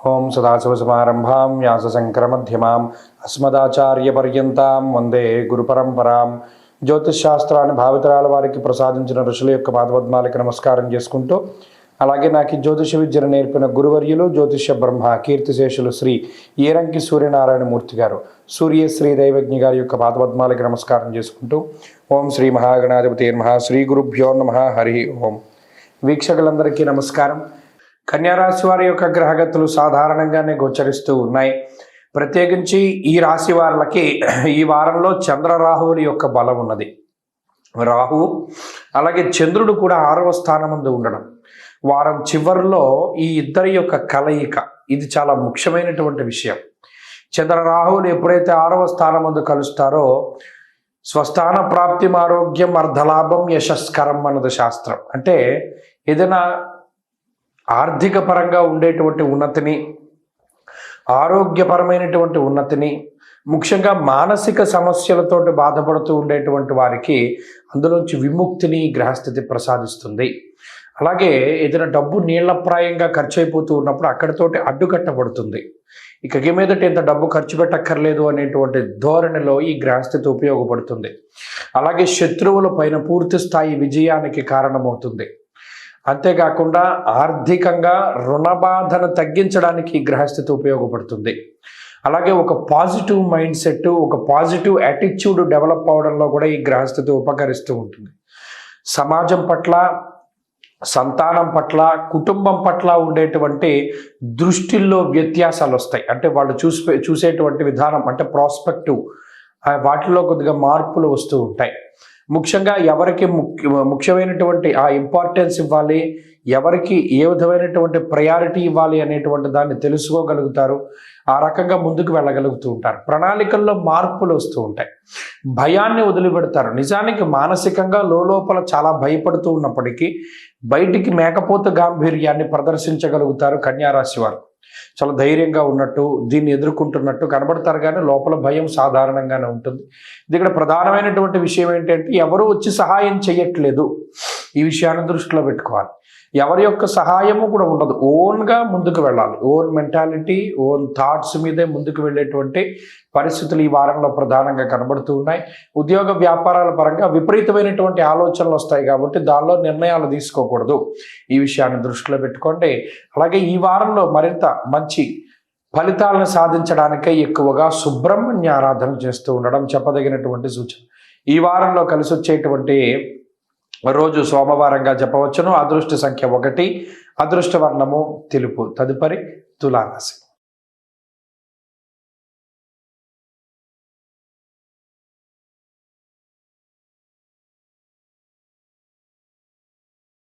ఓం సదాశివసమారంభాం వ్యాసశంకరమధ్యమాం అస్మదాచార్యపర్యంతాం వందే గురుపరంపరాం. జ్యోతిషశాస్త్రాన్ని భావితరాల వారికి ప్రసాదించిన ఋషుల యొక్క పాదపద్మాలకి నమస్కారం చేసుకుంటూ, అలాగే నాకు జ్యోతిష విద్యను నేర్పిన గురువర్యులు జ్యోతిష బ్రహ్మ కీర్తిశేషులు శ్రీ ఏరంకి సూర్యనారాయణమూర్తి గారు సూర్యశ్రీ దైవజ్ఞ గారి యొక్క పాదపద్మాలకి నమస్కారం చేసుకుంటూ, ఓం శ్రీ మహాగణాధిపతి నమః. శ్రీ గురుభ్యో నమః. హరి ఓం. వీక్షకులందరికీ నమస్కారం. కన్యారాశి వారి యొక్క గ్రహగతులు సాధారణంగానే గోచరిస్తూ ఉన్నాయి. ప్రత్యేకించి ఈ రాశి వారికి ఈ వారంలో చంద్ర రాహువుల యొక్క బలం ఉన్నది. రాహువు అలాగే చంద్రుడు కూడా 6వ స్థానమందు ఉండడం, వారం చివరిలో ఈ ఇద్దరి యొక్క కలయిక, ఇది చాలా ముఖ్యమైనటువంటి విషయం. చంద్ర రాహువులు ఎప్పుడైతే 6వ స్థానమందు కలుస్తారో స్వస్థాన ప్రాప్తి ఆరోగ్యం అర్ధలాభం యశస్కరం అన్నది శాస్త్రం. అంటే ఏదైనా ఆర్థిక పరంగా ఉండేటువంటి ఉన్నతిని, ఆరోగ్యపరమైనటువంటి ఉన్నతిని, ముఖ్యంగా మానసిక సమస్యలతోటి బాధపడుతూ ఉండేటువంటి వారికి అందులోంచి విముక్తిని గ్రహస్థితి ప్రసాదిస్తుంది. అలాగే ఏదైనా డబ్బు నీళ్లప్రాయంగా ఖర్చు అయిపోతూ ఉన్నప్పుడు అక్కడితోటి అడ్డుకట్టబడుతుంది. ఇక మీదట ఇంత డబ్బు ఖర్చు పెట్టక్కర్లేదు అనేటువంటి ధోరణిలో ఈ గ్రహస్థితి ఉపయోగపడుతుంది. అలాగే శత్రువుల పైన పూర్తి స్థాయి విజయానికి కారణమవుతుంది. అంతేకాకుండా ఆర్థికంగా రుణబాధను తగ్గించడానికి ఈ గ్రహస్థితి ఉపయోగపడుతుంది. అలాగే ఒక పాజిటివ్ మైండ్ సెట్, ఒక పాజిటివ్ యాటిట్యూడ్ డెవలప్ అవడంలో కూడా ఈ గ్రహస్థితి ఉపకరిస్తూ ఉంటుంది. సమాజం పట్ల, సంతానం పట్ల, కుటుంబం పట్ల ఉండేటువంటి దృష్టిల్లో వ్యత్యాసాలు వస్తాయి. అంటే వాళ్ళు చూసేటువంటి విధానం, అంటే ప్రాస్పెక్టివ్, వాటిలో కొద్దిగా మార్పులు వస్తూ ఉంటాయి. ముఖ్యంగా ఎవరికి ముఖ్యమైనటువంటి ఆ ఇంపార్టెన్స్ ఇవ్వాలి, ఎవరికి ఏ విధమైనటువంటి ప్రయారిటీ ఇవ్వాలి అనేటువంటి దాన్ని తెలుసుకోగలుగుతారు. ఆ రకంగా ముందుకు వెళ్ళగలుగుతూ ఉంటారు. ప్రణాళికల్లో మార్పులు వస్తూ ఉంటాయి. భయాన్ని వదిలిపెడతారు. నిజానికి మానసికంగా లోపల చాలా భయపడుతూ ఉన్నప్పటికీ బయటికి మేకపోత గాంభీర్యాన్ని ప్రదర్శించగలుగుతారు కన్యారాశి వారు. చాలా ధైర్యంగా ఉన్నట్టు, దీన్ని ఎదుర్కొంటున్నట్టు కనబడతారు, కానీ లోపల భయం సాధారణంగానే ఉంటుంది. ఇది ఇక్కడ ప్రధానమైనటువంటి విషయం ఏంటంటే ఎవరు వచ్చి సహాయం చేయట్లేదు. ఈ విషయాన్ని దృష్టిలో పెట్టుకోవాలి. ఎవరి యొక్క సహాయము కూడా ఉండదు. ఓన్గా ముందుకు వెళ్ళాలి. ఓన్ మెంటాలిటీ, ఓన్ థాట్స్ మీదే ముందుకు వెళ్ళేటువంటి పరిస్థితులు ఈ వారంలో ప్రధానంగా కనబడుతూ ఉన్నాయి. ఉద్యోగ వ్యాపారాల పరంగా విపరీతమైనటువంటి ఆలోచనలు వస్తాయి కాబట్టి దానిలో నిర్ణయాలు తీసుకోకూడదు. ఈ విషయాన్ని దృష్టిలో పెట్టుకోండి. అలాగే ఈ వారంలో మరింత మంచి ఫలితాలను సాధించడానికే ఎక్కువగా సుబ్రహ్మణ్య ఆరాధన చేస్తూ ఉండడం చెప్పదగినటువంటి సూచన. ఈ వారంలో కలిసి వచ్చేటువంటి రోజు సోమవారంగా చెప్పవచ్చును. అదృష్ట సంఖ్య 1, అదృష్ట వర్ణము తెలుపు. తదుపరి తులారాశి.